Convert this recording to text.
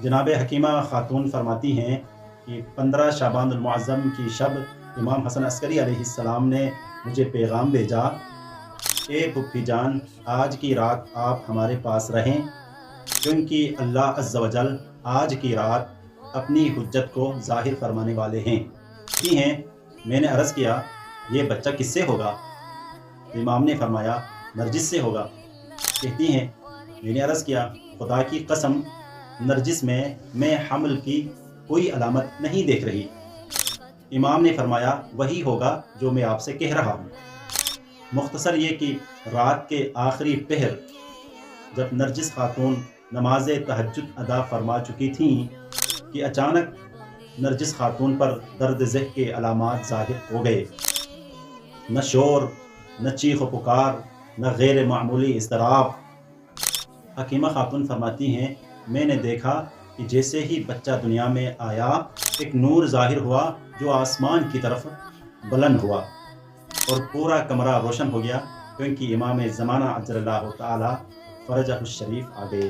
जनाब हकीमा खातून फरमाती हैं कि 15 शाबान मुअज़्ज़म की शब इमाम हसन अस्करी अलैहिस्सलाम ने मुझे पैगाम भेजा, ए पुप्पी जान, आज की रात आप हमारे पास रहें, क्योंकि अल्लाह अज़्ज़ व जल आज की रात अपनी हुज्जत को ज़ाहिर फरमाने वाले हैं। कहती हैं, मैंने अर्ज़ किया, ये बच्चा किससे होगा? इमाम ने फरमाया, नरजिस से होगा। कहती हैं, मैंने अर्ज़ किया, खुदा की कसम, नरजिस में मैं हमल की कोई अलामत नहीं देख रही। इमाम ने फरमाया, वही होगा जो मैं आपसे कह रहा हूँ। मुख्तसर ये कि रात के आखिरी पहर जब नरजिस खातून नमाज तहज्जुद अदा फरमा चुकी थीं कि अचानक नरजिस खातून पर दर्द ज़ह के अलामात ज़ाहिर हो गए। न शोर, न चीख पुकार, न गैर मामूली इज़्तिराब। हकीमा खातून फरमाती हैं, मैंने देखा कि जैसे ही बच्चा दुनिया में आया, एक नूर ज़ाहिर हुआ जो आसमान की तरफ बुलंद हुआ और पूरा कमरा रोशन हो गया, क्योंकि इमाम ज़माना अज्जलल्लाहु ताला फ़रजहु शरीफ आ गए।